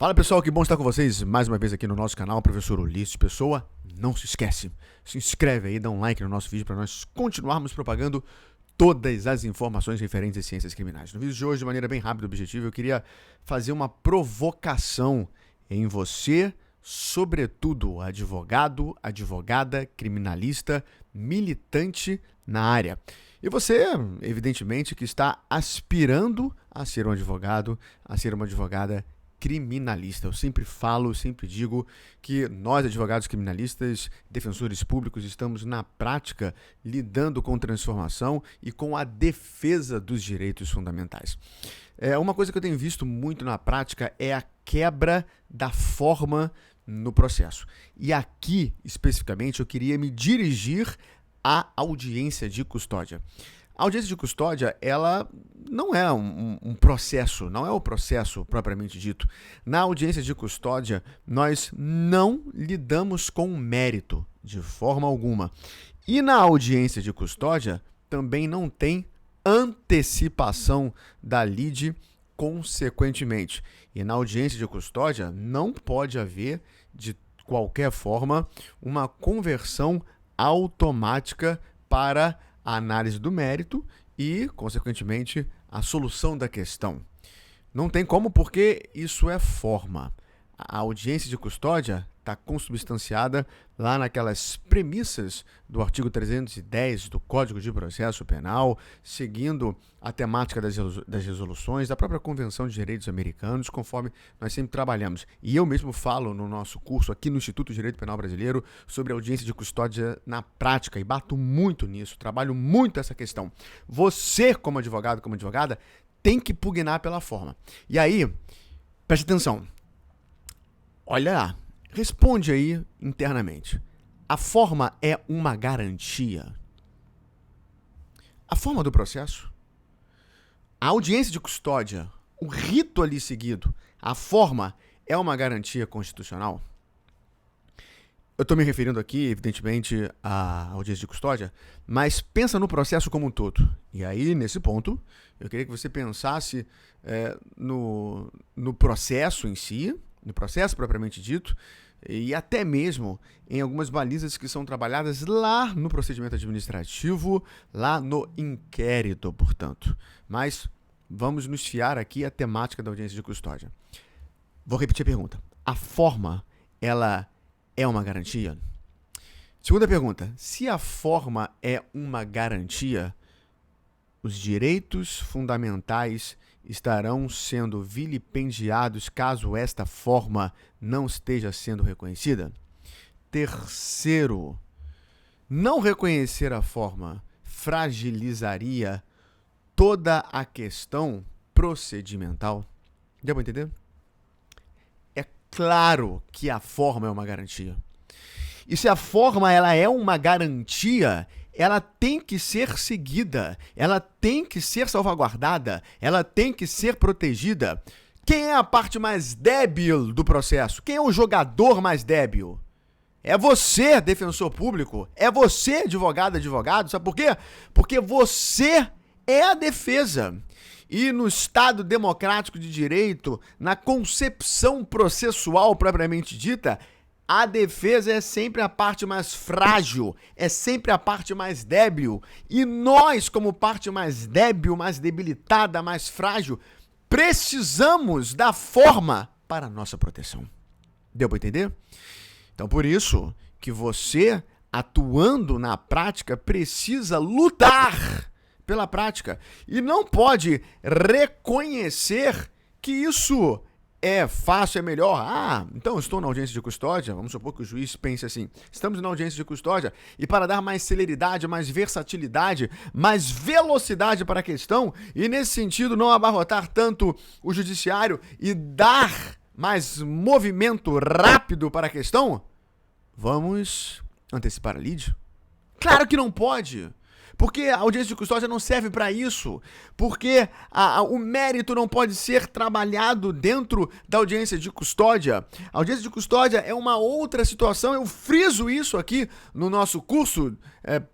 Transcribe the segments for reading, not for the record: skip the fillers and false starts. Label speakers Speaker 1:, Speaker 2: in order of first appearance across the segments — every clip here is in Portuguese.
Speaker 1: Fala pessoal, que bom estar com vocês mais uma vez aqui no nosso canal, Professor Ulisses Pessoa. Não se esquece, se inscreve aí, dá um like no nosso vídeo para nós continuarmos propagando todas as informações referentes às ciências criminais. No vídeo de hoje, de maneira bem rápida e objetiva, eu queria fazer uma provocação em você, sobretudo advogado, advogada, criminalista, militante na área. E você, evidentemente, que está aspirando a ser um advogado, a ser uma advogada criminalista. Eu sempre falo, sempre digo que nós, advogados criminalistas, defensores públicos, estamos na prática lidando com transformação e com a defesa dos direitos fundamentais. Uma coisa que eu tenho visto muito na prática é a quebra da forma no processo. E aqui, especificamente, eu queria me dirigir à audiência de custódia. A audiência de custódia, ela não é um processo, não é o processo propriamente dito. Na audiência de custódia, nós não lidamos com mérito, de forma alguma. E na audiência de custódia, também não tem antecipação da lide consequentemente. E na audiência de custódia, não pode haver, de qualquer forma, uma conversão automática para a análise do mérito e, consequentemente, a solução da questão. Não tem como, porque isso é forma. A audiência de custódia está consubstanciada lá naquelas premissas do artigo 310 do Código de Processo Penal, seguindo a temática das resoluções da própria Convenção de Direitos Americanos, conforme nós sempre trabalhamos. E eu mesmo falo no nosso curso aqui no Instituto de Direito Penal Brasileiro sobre audiência de custódia na prática e bato muito nisso, trabalho muito essa questão. Você, como advogado, como advogada, tem que pugnar pela forma. E aí, preste atenção. Olha lá, responde aí internamente. A forma é uma garantia? A forma do processo? A audiência de custódia, o rito ali seguido, a forma é uma garantia constitucional? Eu estou me referindo aqui, evidentemente, à audiência de custódia, mas pensa no processo como um todo. E aí, nesse ponto, eu queria que você pensasse no processo em si, no processo propriamente dito, e até mesmo em algumas balizas que são trabalhadas lá no procedimento administrativo, lá no inquérito, portanto. Mas vamos nos fiar aqui à temática da audiência de custódia. Vou repetir a pergunta. A forma, ela é uma garantia? Segunda pergunta. Se a forma é uma garantia, os direitos fundamentais estarão sendo vilipendiados caso esta forma não esteja sendo reconhecida? Terceiro, não reconhecer a forma fragilizaria toda a questão procedimental? Deu para entender? É claro que a forma é uma garantia. E se a forma ela é uma garantia, ela tem que ser seguida, ela tem que ser salvaguardada, ela tem que ser protegida. Quem é a parte mais débil do processo? Quem é o jogador mais débil? É você, defensor público, é você, advogado, sabe por quê? Porque você é a defesa. E no Estado democrático de direito, na concepção processual propriamente dita, a defesa é sempre a parte mais frágil, é sempre a parte mais débil. E nós, como parte mais débil, mais debilitada, mais frágil, precisamos da forma para a nossa proteção. Deu para entender? Então, por isso que você, atuando na prática, precisa lutar pela prática. E não pode reconhecer que isso é fácil, é melhor. Então eu estou na audiência de custódia, vamos supor que o juiz pense assim, estamos na audiência de custódia, e para dar mais celeridade, mais versatilidade, mais velocidade para a questão, e nesse sentido não abarrotar tanto o judiciário e dar mais movimento rápido para a questão, vamos antecipar a lide? Claro que não pode! Porque a audiência de custódia não serve para isso. Porque o mérito não pode ser trabalhado dentro da audiência de custódia. A audiência de custódia é uma outra situação. Eu friso isso aqui no nosso curso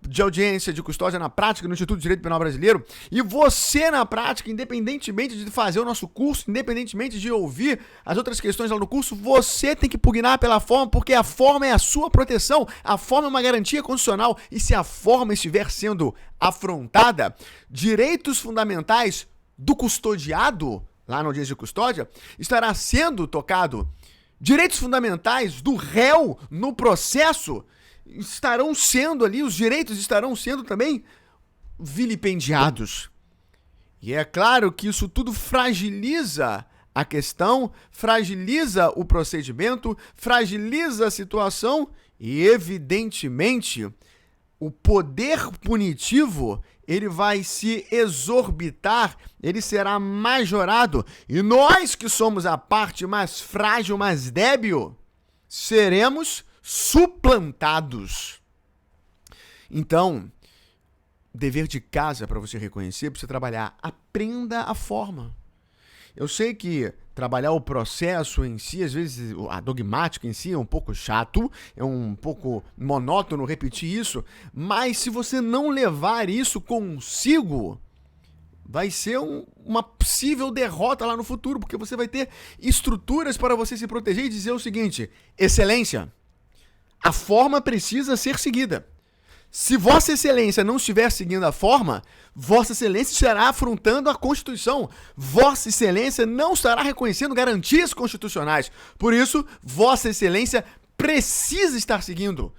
Speaker 1: de audiência de custódia na prática no Instituto de Direito Penal Brasileiro. E você na prática, independentemente de fazer o nosso curso, independentemente de ouvir as outras questões lá no curso, você tem que pugnar pela forma, porque a forma é a sua proteção. A forma é uma garantia constitucional. E se a forma estiver sendo afrontada, direitos fundamentais do custodiado, lá na audiência de custódia, estará sendo tocado. Direitos fundamentais do réu no processo estarão sendo ali, os direitos estarão sendo também vilipendiados. E é claro que isso tudo fragiliza a questão, fragiliza o procedimento, fragiliza a situação e, evidentemente, o poder punitivo, ele vai se exorbitar, ele será majorado. E nós que somos a parte mais frágil, mais débil, seremos suplantados. Então, dever de casa para você reconhecer, para você trabalhar, aprenda a forma. Eu sei que trabalhar o processo em si, às vezes a dogmática em si é um pouco chato, é um pouco monótono repetir isso, mas se você não levar isso consigo, vai ser uma possível derrota lá no futuro, porque você vai ter estruturas para você se proteger e dizer o seguinte: excelência, a forma precisa ser seguida. Se Vossa Excelência não estiver seguindo a forma, Vossa Excelência estará afrontando a Constituição. Vossa Excelência não estará reconhecendo garantias constitucionais. Por isso, Vossa Excelência precisa estar seguindo.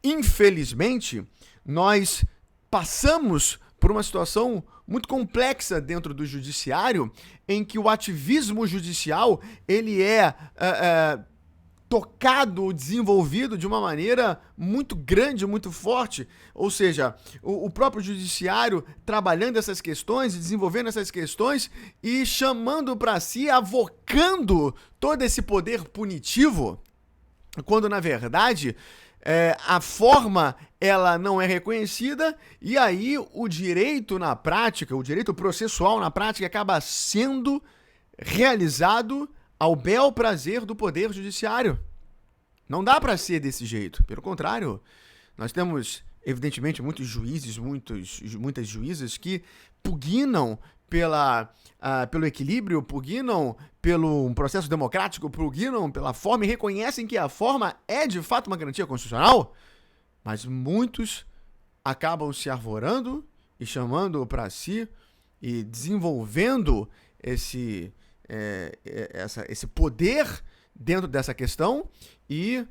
Speaker 1: Infelizmente, nós passamos por uma situação muito complexa dentro do judiciário, em que o ativismo judicial ele é tocado, desenvolvido de uma maneira muito grande, muito forte. Ou seja, o próprio judiciário trabalhando essas questões, desenvolvendo essas questões e chamando para si, avocando todo esse poder punitivo, quando na verdade a forma ela não é reconhecida, e aí o direito na prática, o direito processual na prática acaba sendo realizado ao bel prazer do poder judiciário. Não dá para ser desse jeito. Pelo contrário, nós temos, evidentemente, muitos juízes, muitas juízas que pugnam pelo equilíbrio, pugnam pelo um processo democrático, pugnam pela forma e reconhecem que a forma é, de fato, uma garantia constitucional, mas muitos acabam se arvorando e chamando para si e desenvolvendo esse poder dentro dessa questão e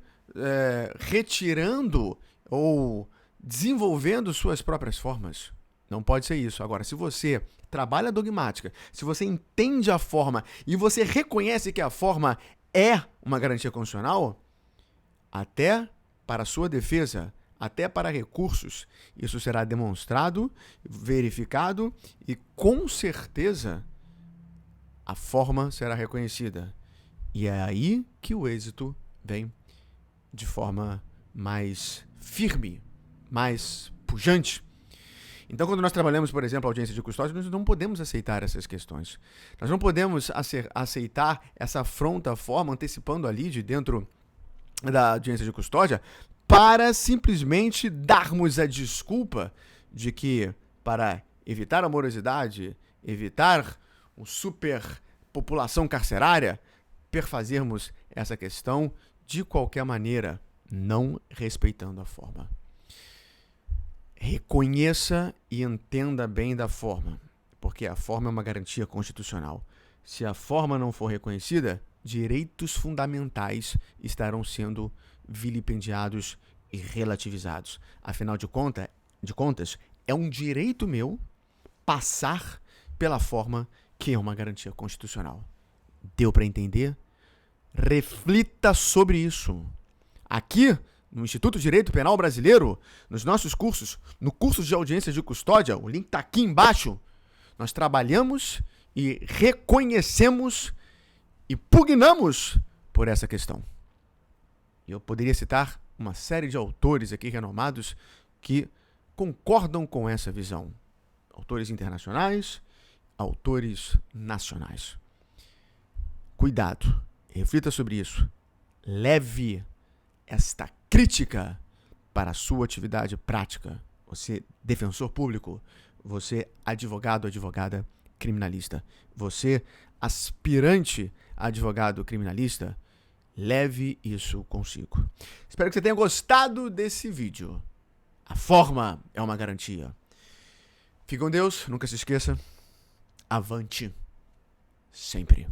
Speaker 1: retirando ou desenvolvendo suas próprias formas. Não pode ser isso. Agora, se você trabalha a dogmática, se você entende a forma e você reconhece que a forma é uma garantia constitucional, até para a sua defesa, até para recursos, isso será demonstrado, verificado e, com certeza, a forma será reconhecida. E é aí que o êxito vem de forma mais firme, mais pujante. Então, quando nós trabalhamos, por exemplo, a audiência de custódia, nós não podemos aceitar essas questões. Nós não podemos aceitar essa afronta à forma, antecipando ali de dentro da audiência de custódia, para simplesmente darmos a desculpa de que, para evitar a morosidade, evitar uma superpopulação carcerária, perfazermos essa questão de qualquer maneira, não respeitando a forma. Reconheça e entenda bem da forma, porque a forma é uma garantia constitucional. Se a forma não for reconhecida, direitos fundamentais estarão sendo vilipendiados e relativizados. Afinal de contas, é um direito meu passar pela forma que é uma garantia constitucional. Deu para entender? Reflita sobre isso. Aqui, no Instituto de Direito Penal Brasileiro, nos nossos cursos, no curso de audiência de custódia, o link está aqui embaixo, nós trabalhamos e reconhecemos e pugnamos por essa questão. E eu poderia citar uma série de autores aqui renomados que concordam com essa visão. Autores internacionais, autores nacionais. Cuidado, reflita sobre isso. Leve esta crítica para a sua atividade prática. Você, defensor público, você, advogado, advogada criminalista, você, aspirante a advogado criminalista, leve isso consigo. Espero que você tenha gostado desse vídeo. A forma é uma garantia. Fique com Deus, nunca se esqueça. Avante sempre.